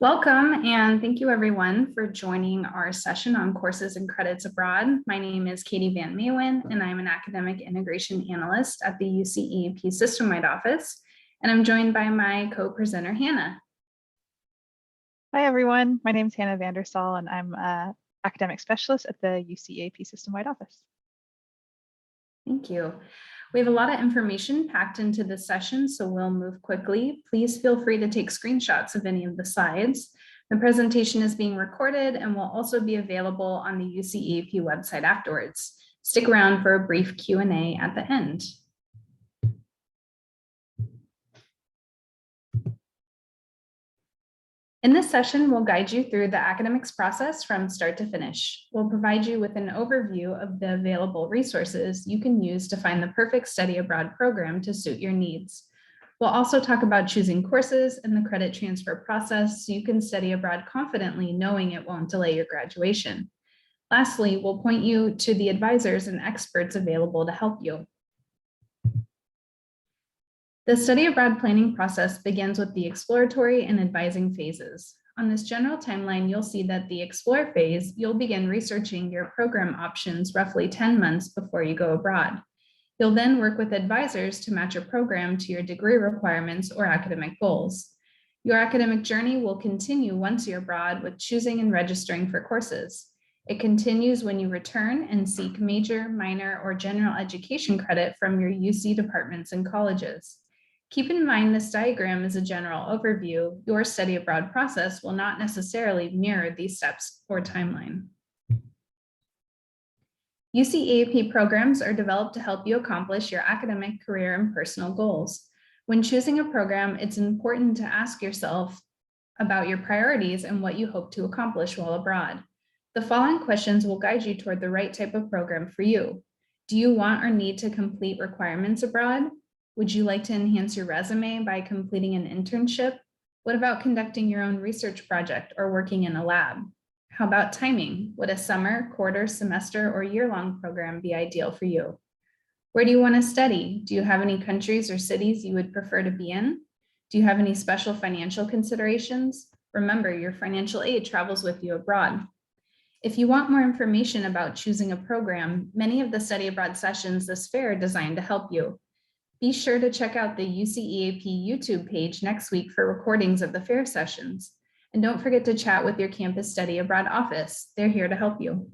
Welcome, and thank you everyone for joining our session on courses and credits abroad. My name is Katie Van Meeuwen, and I'm an academic integration analyst at the UC EAP system-wide office, and I'm joined by my co-presenter, Hannah. Hi, everyone. My name is Hannah Vanderstal, and I'm an academic specialist at the UC EAP system-wide office. Thank you. We have a lot of information packed into this session, so we'll move quickly. Please feel free to take screenshots of any of the slides. The presentation is being recorded and will also be available on the UC EAP website afterwards. Stick around for a brief Q&A at the end. In this session, we'll guide you through the academics process from start to finish. We'll provide you with an overview of the available resources you can use to find the perfect study abroad program to suit your needs. We'll also talk about choosing courses and the credit transfer process so you can study abroad confidently, knowing it won't delay your graduation. Lastly, we'll point you to the advisors and experts available to help you. The study abroad planning process begins with the exploratory and advising phases. On this general timeline, you'll see that the explore phase, you'll begin researching your program options roughly 10 months before you go abroad. You'll then work with advisors to match your program to your degree requirements or academic goals. Your academic journey will continue once you're abroad with choosing and registering for courses. It continues when you return and seek major, minor, or general education credit from your UC departments and colleges. Keep in mind this diagram is a general overview. Your study abroad process will not necessarily mirror these steps or timeline. UC EAP programs are developed to help you accomplish your academic, career, and personal goals. When choosing a program, it's important to ask yourself about your priorities and what you hope to accomplish while abroad. The following questions will guide you toward the right type of program for you. Do you want or need to complete requirements abroad? Would you like to enhance your resume by completing an internship? What about conducting your own research project or working in a lab? How about timing? Would a summer, quarter, semester, or year-long program be ideal for you? Where do you want to study? Do you have any countries or cities you would prefer to be in? Do you have any special financial considerations? Remember, your financial aid travels with you abroad. If you want more information about choosing a program, many of the study abroad sessions this fair are designed to help you. Be sure to check out the UC EAP YouTube page next week for recordings of the fair sessions. And don't forget to chat with your campus study abroad office. They're here to help you.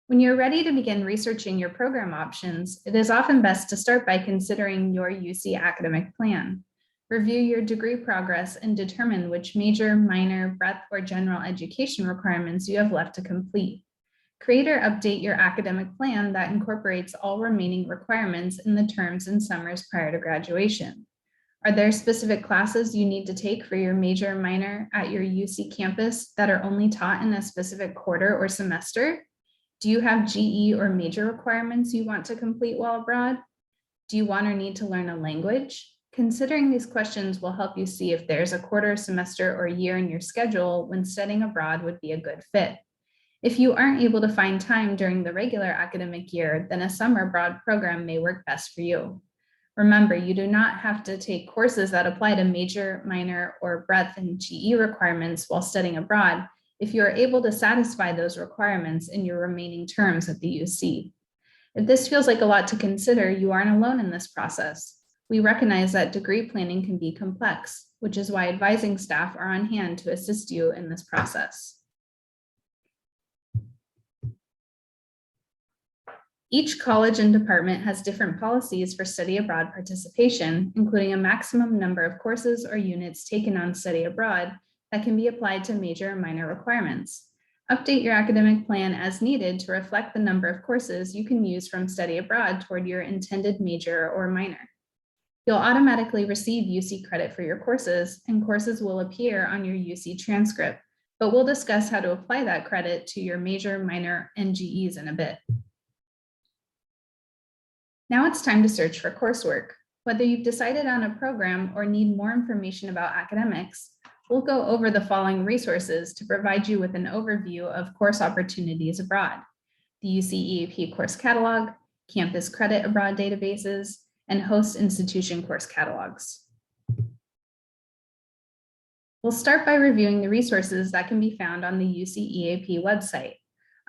When you're ready to begin researching your program options, it is often best to start by considering your UC academic plan. Review your degree progress and determine which major, minor, breadth, or general education requirements you have left to complete. Create or update your academic plan that incorporates all remaining requirements in the terms and summers prior to graduation. Are there specific classes you need to take for your major or minor at your UC campus that are only taught in a specific quarter or semester? Do you have GE or major requirements you want to complete while abroad? Do you want or need to learn a language? Considering these questions will help you see if there's a quarter, semester, or year in your schedule when studying abroad would be a good fit. If you aren't able to find time during the regular academic year, then a summer abroad program may work best for you. Remember, you do not have to take courses that apply to major, minor, or breadth and GE requirements while studying abroad if you are able to satisfy those requirements in your remaining terms at the UC. If this feels like a lot to consider, you aren't alone in this process. We recognize that degree planning can be complex, which is why advising staff are on hand to assist you in this process. Each college and department has different policies for study abroad participation, including a maximum number of courses or units taken on study abroad that can be applied to major and minor requirements. Update your academic plan as needed to reflect the number of courses you can use from study abroad toward your intended major or minor. You'll automatically receive UC credit for your courses, and courses will appear on your UC transcript, but we'll discuss how to apply that credit to your major, minor, and GEs in a bit. Now it's time to search for coursework. Whether you've decided on a program or need more information about academics, we'll go over the following resources to provide you with an overview of course opportunities abroad: the UC EAP course catalog, campus credit abroad databases, and host institution course catalogs. We'll start by reviewing the resources that can be found on the UC EAP website.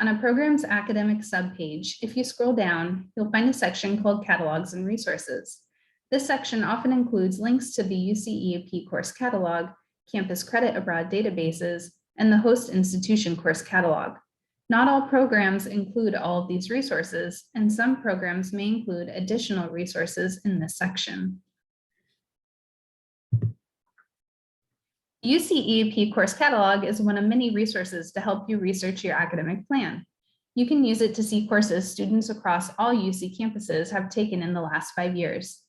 On a program's academic subpage, if you scroll down, you'll find a section called Catalogs and Resources. This section often includes links to the UC EAP course catalog, campus credit abroad databases, and the host institution course catalog. Not all programs include all of these resources, and some programs may include additional resources in this section. The UC EAP course catalog is one of many resources to help you research your academic plan. You can use it to see courses students across all UC campuses have taken in the last 5 years.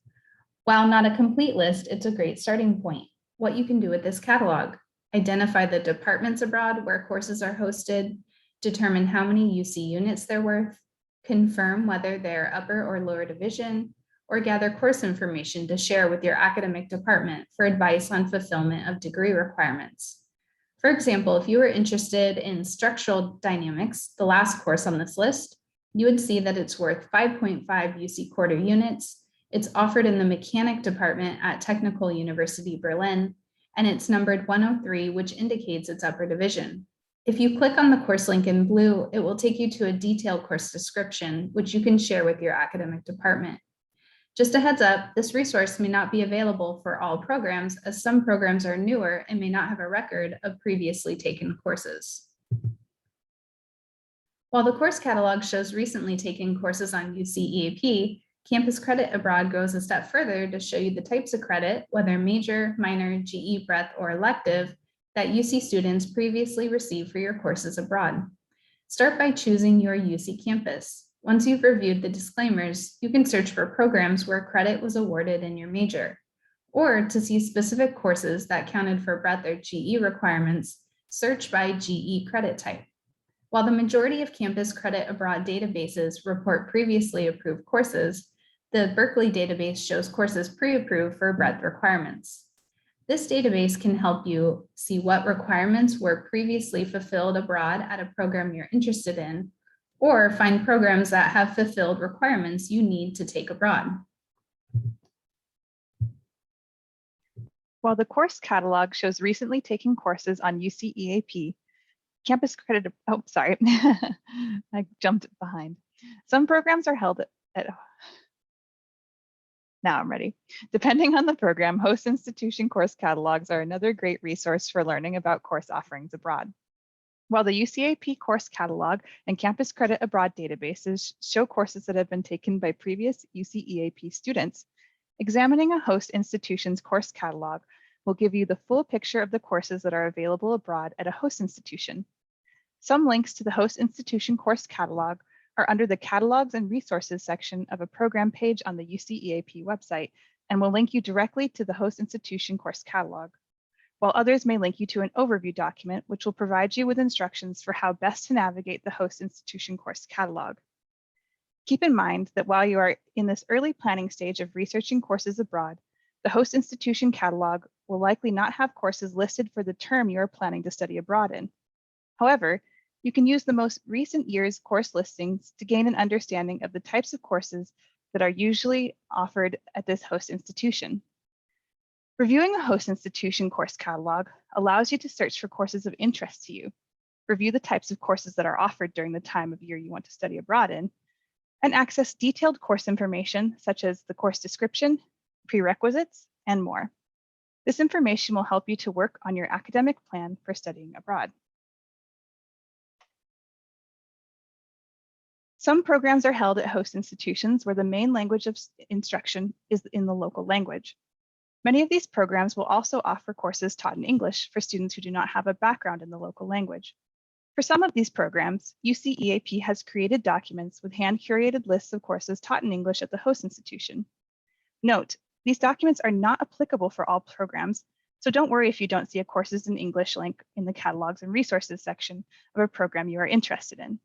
While not a complete list, it's a great starting point. What you can do with this catalog: identify the departments abroad where courses are hosted, determine how many UC units they're worth, confirm whether they're upper or lower division, or gather course information to share with your academic department for advice on fulfillment of degree requirements. For example, if you were interested in structural dynamics, the last course on this list, you would see that it's worth 5.5 UC quarter units. It's offered in the mechanic department at Technical University Berlin, and it's numbered 103, which indicates its upper division. If you click on the course link in blue, it will take you to a detailed course description, which you can share with your academic department. Just a heads up, this resource may not be available for all programs, as some programs are newer and may not have a record of previously taken courses. While the course catalog shows recently taken courses on UC EAP, Campus Credit Abroad goes a step further to show you the types of credit, whether major, minor, GE, breadth, or elective, that UC students previously received for your courses abroad. Start by choosing your UC campus. Once you've reviewed the disclaimers, you can search for programs where credit was awarded in your major, or to see specific courses that counted for breadth or GE requirements, search by GE credit type. While the majority of Campus Credit Abroad databases report previously approved courses, the Berkeley database shows courses pre-approved for breadth requirements. This database can help you see what requirements were previously fulfilled abroad at a program you're interested in, or find programs that have fulfilled requirements you need to take abroad. While the course catalog shows recently taken courses on UC EAP, Campus Credit, oh, sorry, I jumped behind. Some programs are held at, now I'm ready. Depending on the program, host institution course catalogs are another great resource for learning about course offerings abroad. While the UCAP course catalog and Campus Credit Abroad databases show courses that have been taken by previous UC EAP students, examining a host institution's course catalog will give you the full picture of the courses that are available abroad at a host institution. Some links to the host institution course catalog are under the Catalogs and Resources section of a program page on the UC EAP website and will link you directly to the host institution course catalog, while others may link you to an overview document, which will provide you with instructions for how best to navigate the host institution course catalog. Keep in mind that while you are in this early planning stage of researching courses abroad, the host institution catalog will likely not have courses listed for the term you are planning to study abroad in. However, you can use the most recent year's course listings to gain an understanding of the types of courses that are usually offered at this host institution. Reviewing a host institution course catalog allows you to search for courses of interest to you, review the types of courses that are offered during the time of year you want to study abroad in, and access detailed course information such as the course description, prerequisites, and more. This information will help you to work on your academic plan for studying abroad. Some programs are held at host institutions where the main language of instruction is in the local language. Many of these programs will also offer courses taught in English for students who do not have a background in the local language. For some of these programs, UC EAP has created documents with hand-curated lists of courses taught in English at the host institution. Note, these documents are not applicable for all programs, so don't worry if you don't see a courses in English link in the Catalogs and Resources section of a program you are interested in.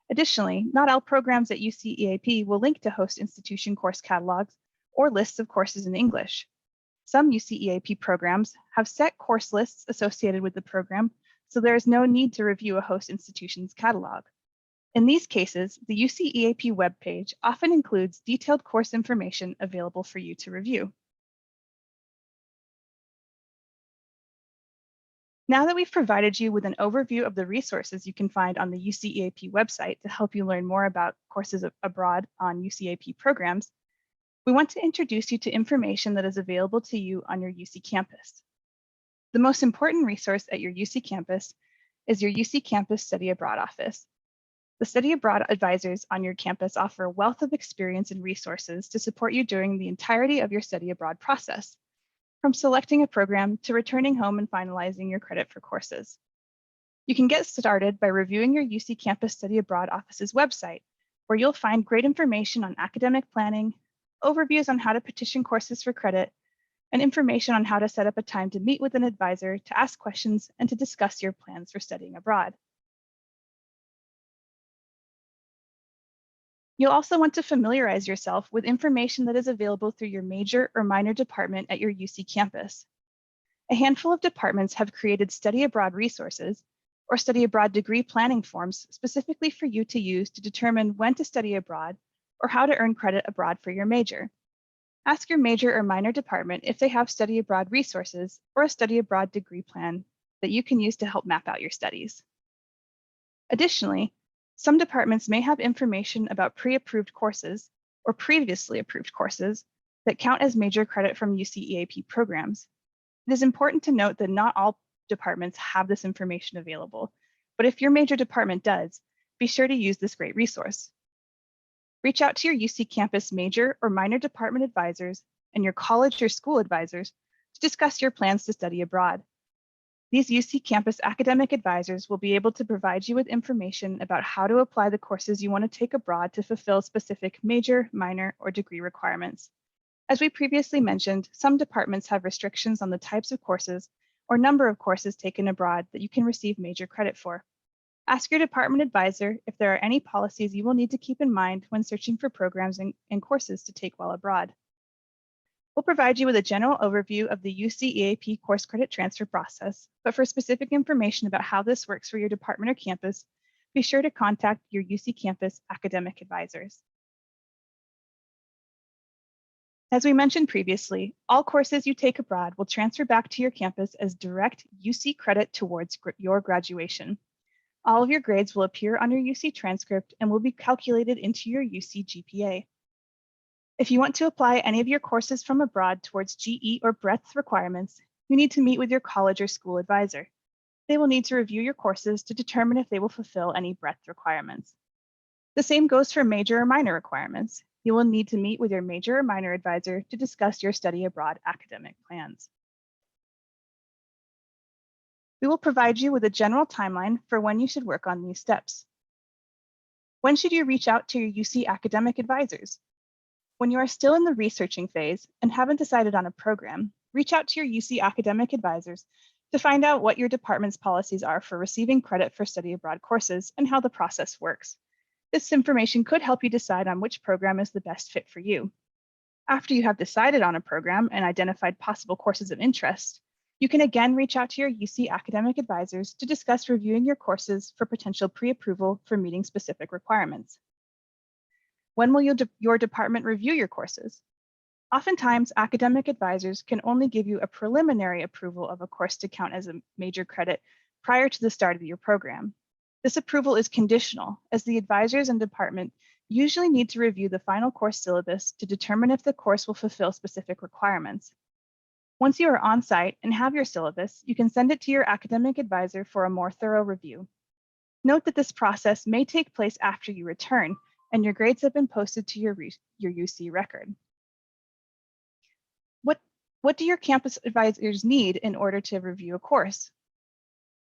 Additionally, not all programs at UC EAP will link to host institution course catalogs or lists of courses in English. Some UC EAP programs have set course lists associated with the program, so there is no need to review a host institution's catalog. In these cases, the UC EAP webpage often includes detailed course information available for you to review. Now that we've provided you with an overview of the resources you can find on the UCEAP website to help you learn more about courses abroad on UCEAP programs, we want to introduce you to information that is available to you on your UC campus. The most important resource at your UC campus is your UC Campus Study Abroad office. The study abroad advisors on your campus offer a wealth of experience and resources to support you during the entirety of your study abroad process, from selecting a program to returning home and finalizing your credit for courses. You can get started by reviewing your UC Campus Study Abroad office's website, where you'll find great information on academic planning, overviews on how to petition courses for credit, and information on how to set up a time to meet with an advisor to ask questions and to discuss your plans for studying abroad. You'll also want to familiarize yourself with information that is available through your major or minor department at your UC campus. A handful of departments have created study abroad resources or study abroad degree planning forms specifically for you to use to determine when to study abroad or how to earn credit abroad for your major. Ask your major or minor department if they have study abroad resources or a study abroad degree plan that you can use to help map out your studies. Additionally, some departments may have information about pre-approved courses or previously approved courses that count as major credit from UCEAP programs. It is important to note that not all departments have this information available, but if your major department does, be sure to use this great resource. Reach out to your UC campus major or minor department advisors and your college or school advisors to discuss your plans to study abroad. These UC campus academic advisors will be able to provide you with information about how to apply the courses you want to take abroad to fulfill specific major, minor, or degree requirements. As we previously mentioned, some departments have restrictions on the types of courses or number of courses taken abroad that you can receive major credit for. Ask your department advisor if there are any policies you will need to keep in mind when searching for programs and courses to take while abroad. We'll provide you with a general overview of the UCEAP course credit transfer process, but for specific information about how this works for your department or campus, be sure to contact your UC campus academic advisors. As we mentioned previously, all courses you take abroad will transfer back to your campus as direct UC credit towards your graduation. All of your grades will appear on your UC transcript and will be calculated into your UC GPA. If you want to apply any of your courses from abroad towards GE or breadth requirements, you need to meet with your college or school advisor. They will need to review your courses to determine if they will fulfill any breadth requirements. The same goes for major or minor requirements. You will need to meet with your major or minor advisor to discuss your study abroad academic plans. We will provide you with a general timeline for when you should work on these steps. When should you reach out to your UC academic advisors? When you are still in the researching phase and haven't decided on a program, reach out to your UC academic advisors to find out what your department's policies are for receiving credit for study abroad courses and how the process works. This information could help you decide on which program is the best fit for you. After you have decided on a program and identified possible courses of interest, you can again reach out to your UC academic advisors to discuss reviewing your courses for potential pre-approval for meeting specific requirements. When will your department review your courses? Oftentimes, academic advisors can only give you a preliminary approval of a course to count as a major credit prior to the start of your program. This approval is conditional, as the advisors and department usually need to review the final course syllabus to determine if the course will fulfill specific requirements. Once you are on site and have your syllabus, you can send it to your academic advisor for a more thorough review. Note that this process may take place after you return and your grades have been posted to your UC record. What do your campus advisors need in order to review a course?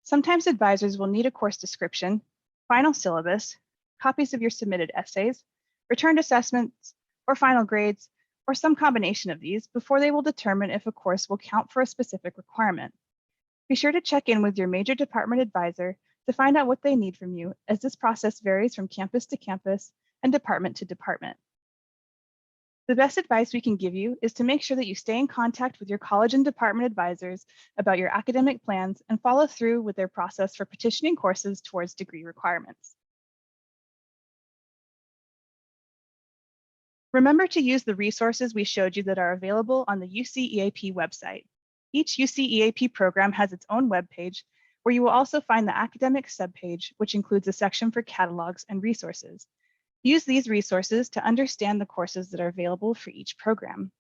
Sometimes advisors will need a course description, final syllabus, copies of your submitted essays, returned assessments, or final grades, or some combination of these before they will determine if a course will count for a specific requirement. Be sure to check in with your major department advisor to find out what they need from you, as this process varies from campus to campus and department to department. The best advice we can give you is to make sure that you stay in contact with your college and department advisors about your academic plans and follow through with their process for petitioning courses towards degree requirements. Remember to use the resources we showed you that are available on the UCEAP website. Each UC EAP program has its own webpage, where you will also find the academic subpage, which includes a section for catalogs and resources. Use these resources to understand the courses that are available for each program.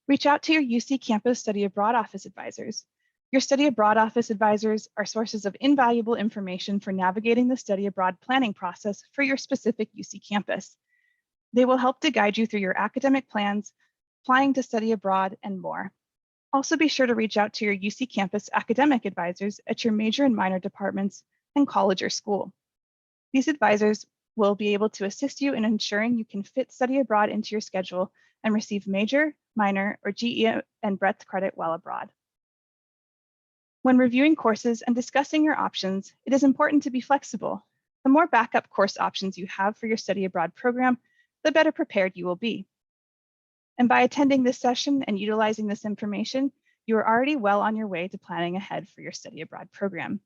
Reach out to your UC Campus Study Abroad Office advisors. Your Study Abroad Office advisors are sources of invaluable information for navigating the study abroad planning process for your specific UC campus. They will help to guide you through your academic plans, applying to study abroad, and more. Also be sure to reach out to your UC Campus academic advisors at your major and minor departments and college or school. These advisors will be able to assist you in ensuring you can fit study abroad into your schedule and receive major, minor, or GE and breadth credit while abroad. When reviewing courses and discussing your options, it is important to be flexible. The more backup course options you have for your study abroad program, the better prepared you will be. And by attending this session and utilizing this information, you are already well on your way to planning ahead for your study abroad program.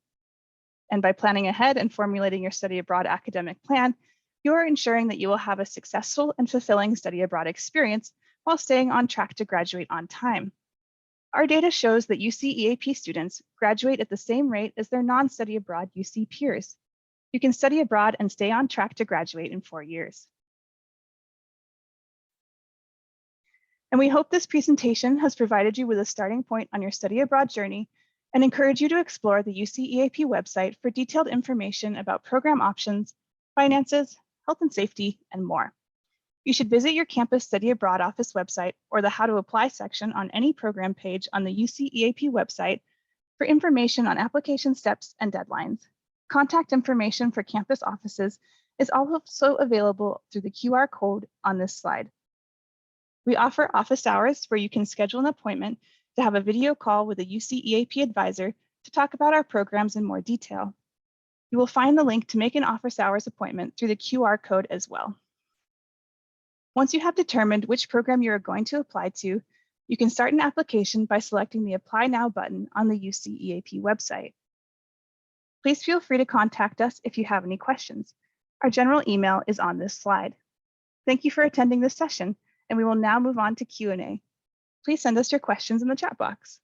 And by planning ahead and formulating your study abroad academic plan, you are ensuring that you will have a successful and fulfilling study abroad experience while staying on track to graduate on time. Our data shows that UC EAP students graduate at the same rate as their non-study abroad UC peers. You can study abroad and stay on track to graduate in 4 years. And we hope this presentation has provided you with a starting point on your study abroad journey and encourage you to explore the UC EAP website for detailed information about program options, finances, health and safety, and more. You should visit your Campus Study Abroad Office website or the How to Apply section on any program page on the UC EAP website for information on application steps and deadlines. Contact information for campus offices is also available through the QR code on this slide. We offer office hours where you can schedule an appointment to have a video call with a UC EAP advisor to talk about our programs in more detail. You will find the link to make an office hours appointment through the QR code as well. Once you have determined which program you are going to apply to, you can start an application by selecting the Apply Now button on the UC EAP website. Please feel free to contact us if you have any questions. Our general email is on this slide. Thank you for attending this session, and we will now move on to Q&A. Please send us your questions in the chat box.